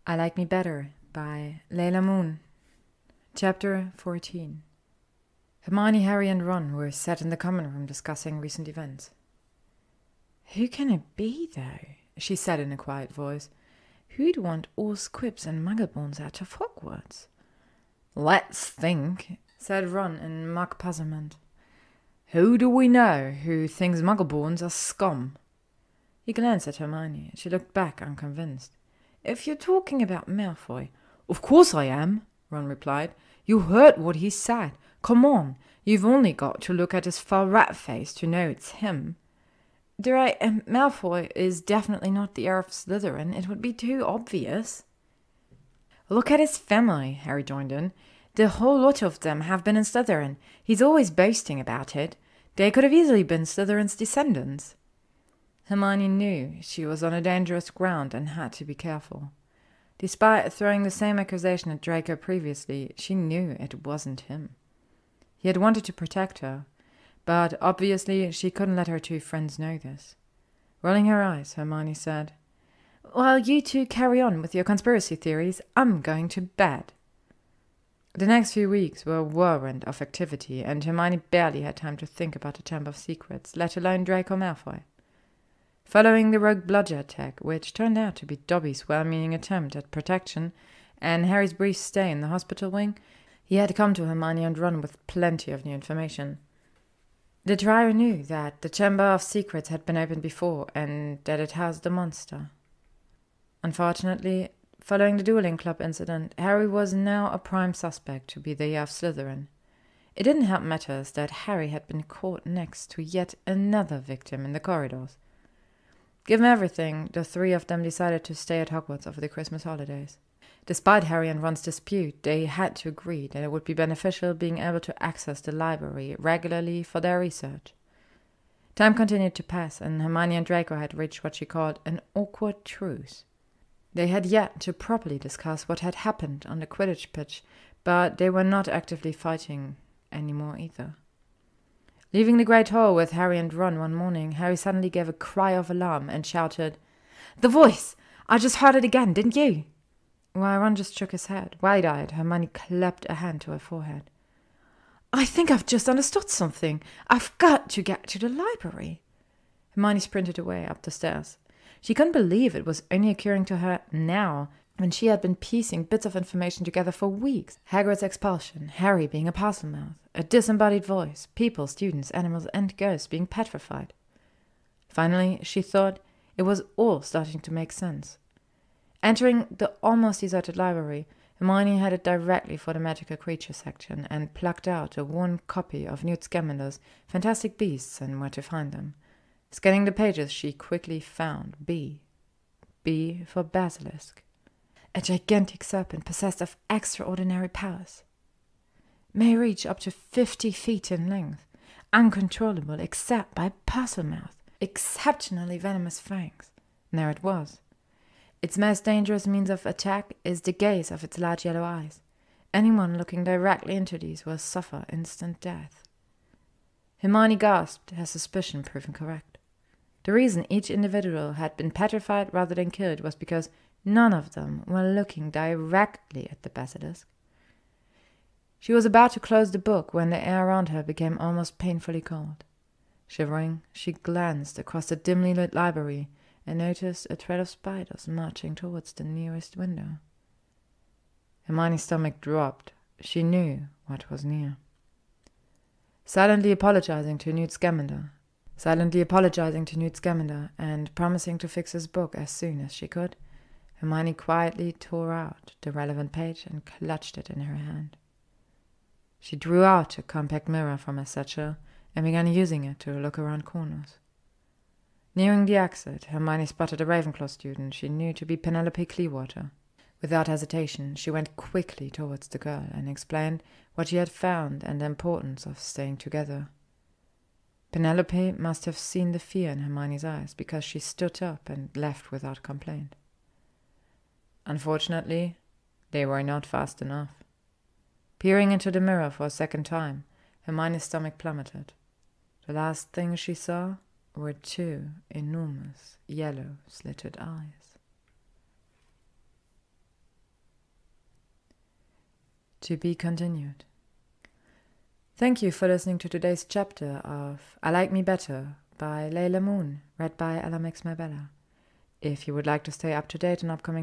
I Like Me Better by LeilahMoon. Chapter 14. Hermione, Harry and Ron were sat in the common room discussing recent events. "Who can it be, though?" she said in a quiet voice. "Who'd want all squibs and muggleborns out of Hogwarts?" "Let's think," said Ron in mock puzzlement. "Who do we know who thinks muggleborns are scum?" He glanced at Hermione. She looked back, unconvinced. "If you're talking about Malfoy—" "Of course I am," Ron replied. "You heard what he said. Come on, you've only got to look at his far rat face to know it's him." Malfoy is definitely not the heir of Slytherin. It would be too obvious." "Look at his family," Harry joined in. "The whole lot of them have been in Slytherin. He's always boasting about it. They could have easily been Slytherin's descendants." Hermione knew she was on a dangerous ground and had to be careful. Despite throwing the same accusation at Draco previously, she knew it wasn't him. He had wanted to protect her, but obviously she couldn't let her two friends know this. Rolling her eyes, Hermione said, "While you two carry on with your conspiracy theories, I'm going to bed." The next few weeks were a whirlwind of activity, and Hermione barely had time to think about the Chamber of Secrets, let alone Draco Malfoy. Following the rogue bludger attack, which turned out to be Dobby's well-meaning attempt at protection, and Harry's brief stay in the hospital wing, he had come to Hermione and Ron with plenty of new information. The trio knew that the Chamber of Secrets had been opened before, and that it housed a monster. Unfortunately, following the dueling club incident, Harry was now a prime suspect to be the heir of Slytherin. It didn't help matters that Harry had been caught next to yet another victim in the corridors. Given everything, the three of them decided to stay at Hogwarts over the Christmas holidays. Despite Harry and Ron's dispute, they had to agree that it would be beneficial being able to access the library regularly for their research. Time continued to pass, and Hermione and Draco had reached what she called an awkward truce. They had yet to properly discuss what had happened on the Quidditch pitch, but they were not actively fighting anymore either. Leaving the Great Hall with Harry and Ron one morning, Harry suddenly gave a cry of alarm and shouted, "The voice! I just heard it again, didn't you?" While Ron just shook his head, wide-eyed, Hermione clapped a hand to her forehead. "I think I've just understood something. I've got to get to the library." Hermione sprinted away up the stairs. She couldn't believe it was only occurring to her now, when she had been piecing bits of information together for weeks. Hagrid's expulsion, Harry being a Parselmouth, a disembodied voice, people, students, animals, and ghosts being petrified. Finally, she thought it was all starting to make sense. Entering the almost deserted library, Hermione headed directly for the magical creature section and plucked out a worn copy of Newt Scamander's Fantastic Beasts and Where to Find Them. Scanning the pages, she quickly found B. B for basilisk. A gigantic serpent possessed of extraordinary powers. May reach up to 50 feet in length, uncontrollable except by Parselmouth, exceptionally venomous fangs. And there it was. Its most dangerous means of attack is the gaze of its large yellow eyes. Anyone looking directly into these will suffer instant death. Hermione gasped, her suspicion proving correct. The reason each individual had been petrified rather than killed was because none of them were looking directly at the basilisk. She was about to close the book when the air around her became almost painfully cold. Shivering, she glanced across the dimly lit library and noticed a trail of spiders marching towards the nearest window. Hermione's stomach dropped. She knew what was near. Silently apologizing to Newt Scamander, and promising to fix his book as soon as she could, Hermione quietly tore out the relevant page and clutched it in her hand. She drew out a compact mirror from her satchel and began using it to look around corners. Nearing the exit, Hermione spotted a Ravenclaw student she knew to be Penelope Clearwater. Without hesitation, she went quickly towards the girl and explained what she had found and the importance of staying together. Penelope must have seen the fear in Hermione's eyes, because she stood up and left without complaint. Unfortunately, they were not fast enough. Peering into the mirror for a second time, Hermione's stomach plummeted. The last thing she saw were two enormous yellow slitted eyes. To be continued. Thank you for listening to today's chapter of I Like Me Better by LeilahMoon, read by Ella Makes My Bella. If you would like to stay up to date on upcoming